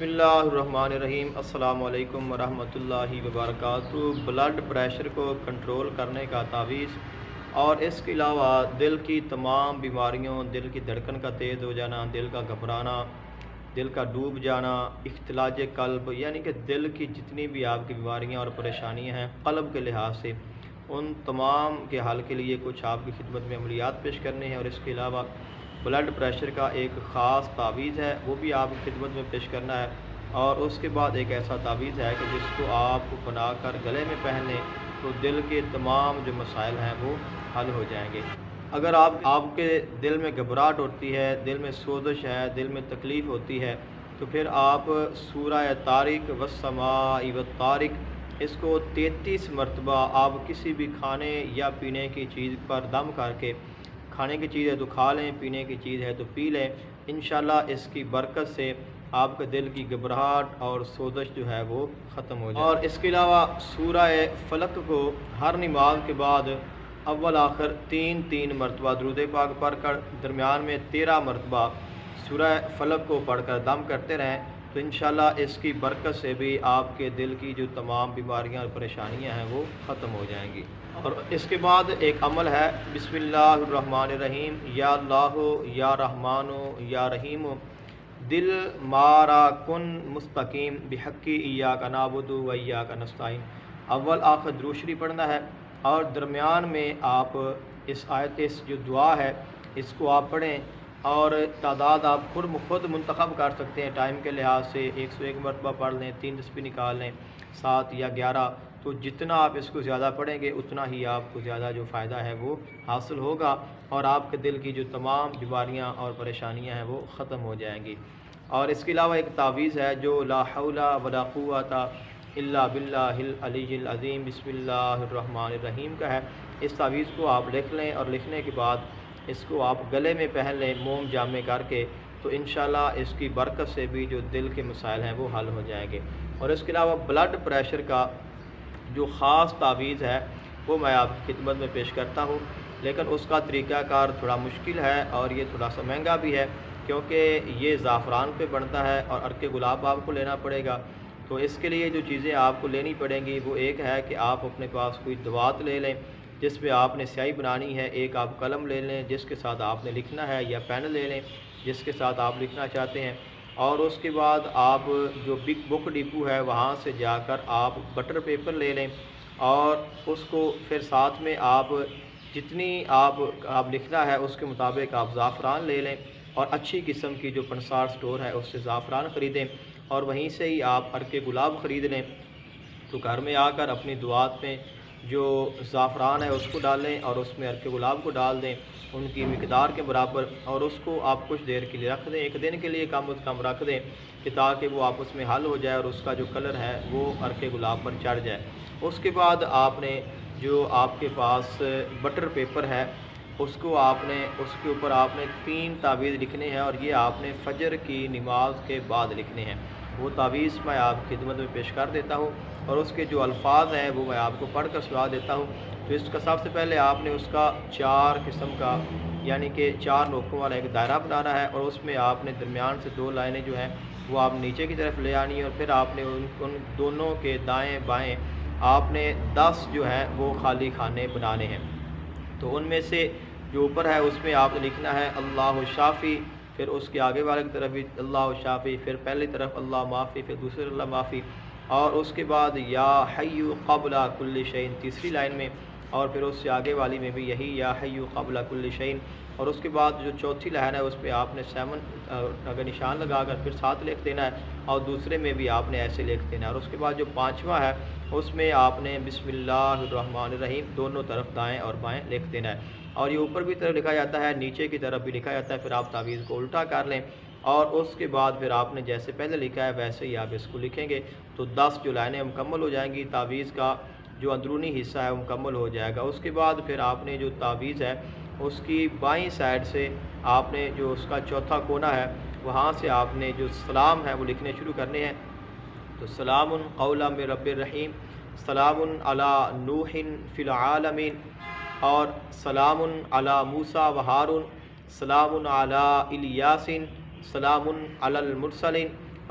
بسم اللہ الرحمن الرحیم۔ السلام علیکم ورحمۃ اللہ وبرکاتہ۔ بلڈ پریشر کو کنٹرول کرنے کا تعویذ اور اس کے علاوہ دل کی تمام بیماریوں، دل کی دھڑکن کا تیز ہو جانا، دل کا گھبرانا، دل کا ڈوب جانا، اختلاج قلب، یعنی کہ دل کی جتنی بھی آپ کی بیماریاں اور پریشانیاں ہیں قلب کے لحاظ سے، ان تمام کے حل کے لیے کچھ آپ کی خدمت میں عملیات پیش کرنے ہیں، اور اس کے علاوہ بلڈ پریشر کا ایک خاص تعویذ ہے، وہ بھی آپ کی خدمت میں پیش کرنا ہے۔ اور اس کے بعد ایک ایسا تعویذ ہے کہ جس کو آپ بنا کر گلے میں پہن لیں تو دل کے تمام جو مسائل ہیں وہ حل ہو جائیں گے۔ اگر آپ کے دل میں گھبراہٹ ہوتی ہے، دل میں سوزش ہے، دل میں تکلیف ہوتی ہے، تو پھر آپ سورہ طارق والسماء والطارق اس کو 33 مرتبہ آپ کسی بھی کھانے یا پینے کی چیز پر دم کر کے، کھانے کی چیز ہے تو کھا لیں، پینے کی چیز ہے تو پی لیں، انشاءاللہ اس کی برکت سے آپ کے دل کی گھبراہٹ اور سوزش جو ہے وہ ختم ہو جائے۔ اور اس کے علاوہ سورہ فلق کو ہر نماز کے بعد اول آخر 3 مرتبہ درود پاک پڑھ کر درمیان میں 13 مرتبہ سورہ فلق کو پڑھ کر دم کرتے رہیں تو انشاءاللہ اس کی برکت سے بھی آپ کے دل کی جو تمام بیماریاں اور پریشانیاں ہیں وہ ختم ہو جائیں گی۔ اور اس کے بعد ایک عمل ہے، بسم اللہ الرحمن الرحیم، یا اللہ یا رحمان یا رحیم، دل مارا کن مستقیم بحقی ایاک نعبد و ایاک نستعین۔ اول آخر درود شریف پڑھنا ہے اور درمیان میں آپ اس آیت جو دعا ہے اس کو آپ پڑھیں، اور تعداد آپ خود منتخب کر سکتے ہیں ٹائم کے لحاظ سے، 101 مرتبہ پڑھ لیں، 3 تسبیح نکال لیں، 7 یا 11، تو جتنا آپ اس کو زیادہ پڑھیں گے اتنا ہی آپ کو زیادہ جو فائدہ ہے وہ حاصل ہوگا، اور آپ کے دل کی جو تمام بیماریاں اور پریشانیاں ہیں وہ ختم ہو جائیں گی۔ اور اس کے علاوہ ایک تعویذ ہے جو لا حول ولا قوت الا باللہ العلی العظیم بسم اللہ الرحمن الرحیم کا ہے۔ اس تعویذ کو آپ لکھ لیں، اور لکھنے کے بعد اس کو آپ گلے میں پہن لیں موم جامع کر کے، تو انشاءاللہ اس کی برکت سے بھی جو دل کے مسائل ہیں وہ حل ہو جائیں گے۔ اور اس کے علاوہ بلڈ پریشر کا جو خاص تعویذ ہے وہ میں آپ کی خدمت میں پیش کرتا ہوں، لیکن اس کا طریقہ کار تھوڑا مشکل ہے اور یہ تھوڑا سا مہنگا بھی ہے، کیونکہ یہ زعفران پہ بنتا ہے اور عرق گلاب آپ کو لینا پڑے گا۔ تو اس کے لیے جو چیزیں آپ کو لینی پڑیں گی وہ ایک ہے کہ آپ اپنے پاس کوئی دوات لے لیں جس پہ آپ نے سیاہی بنانی ہے، ایک آپ قلم لے لیں جس کے ساتھ آپ نے لکھنا ہے، یا پین لے لیں جس کے ساتھ آپ لکھنا چاہتے ہیں، اور اس کے بعد آپ جو بک ڈپو ہے وہاں سے جا کر آپ بٹر پیپر لے لیں، اور اس کو پھر ساتھ میں آپ جتنی آپ لکھنا ہے اس کے مطابق آپ زعفران لے لیں، اور اچھی قسم کی جو پنسار سٹور ہے اس سے زعفران خریدیں، اور وہیں سے ہی آپ عرق گلاب خرید لیں۔ تو گھر میں آ کر اپنی دعات میں جو زعفران ہے اس کو ڈالیں اور اس میں عرق گلاب کو ڈال دیں ان کی مقدار کے برابر، اور اس کو آپ کچھ دیر کے لیے رکھ دیں، 1 دن کے لیے کم از کم رکھ دیں کہ تاکہ وہ آپس میں حل ہو جائے اور اس کا جو کلر ہے وہ عرق گلاب پر چڑھ جائے۔ اس کے بعد آپ نے جو آپ کے پاس بٹر پیپر ہے اس کے اوپر آپ نے 3 تعویذ لکھنے ہیں، اور یہ آپ نے فجر کی نماز کے بعد لکھنے ہیں۔ وہ تعویذ میں آپ کی خدمت میں پیش کر دیتا ہوں، اور اس کے جو الفاظ ہیں وہ میں آپ کو پڑھ کر سنا دیتا ہوں۔ تو اس کا سب سے پہلے آپ نے اس کا 4 قسم کا، یعنی کہ 4 نوکوں والا ایک دائرہ بنانا ہے، اور اس میں آپ نے درمیان سے 2 لائنیں جو ہیں وہ آپ نیچے کی طرف لے آنی ہے، اور پھر آپ نے ان دونوں کے دائیں بائیں آپ نے 10 جو ہیں وہ خالی خانے بنانے ہیں۔ تو ان میں سے جو اوپر ہے اس میں آپ نے لکھنا ہے اللہ شافی، پھر اس کے آگے والے کی طرف بھی اللہ شافی، پھر پہلی طرف اللہ معافی، پھر دوسری اللہ معافی، اور اس کے بعد یا حی قبل کل شیء تیسری لائن میں، اور پھر اس سے آگے والی میں بھی یہی یا حی قبل کل شیء، اور اس کے بعد جو چوتھی لائن ہے اس پہ آپ نے 7 اگر نشان لگا کر پھر 7 لکھ دینا ہے، اور دوسرے میں بھی آپ نے ایسے لکھ دینا ہے، اور اس کے بعد جو 5واں ہے اس میں آپ نے بسم اللہ الرحمن الرحیم دونوں طرف دائیں اور بائیں لکھ دینا ہے، اور یہ اوپر بھی طرف لکھا جاتا ہے، نیچے کی طرف بھی لکھا جاتا ہے، پھر آپ تعویذ کو الٹا کر لیں، اور اس کے بعد پھر آپ نے جیسے پہلے لکھا ہے ویسے ہی آپ اس کو لکھیں گے، تو 10 جو لائنیں مکمل ہو جائیں گی، تعویذ کا جو اندرونی حصہ ہے وہ مکمل ہو جائے گا۔ اس کے بعد پھر آپ نے جو تعویذ ہے اس کی بائیں سائڈ سے آپ نے جو اس کا چوتھا کونا ہے وہاں سے آپ نے جو سلام ہے وہ لکھنے شروع کرنے ہیں، تو سلام قولا من رب الرحیم، سلام علی نوح فی العالمین، اور سلام علی موسیٰ و ہارون، سلام علی الیاسین، سلام علی المرسلین،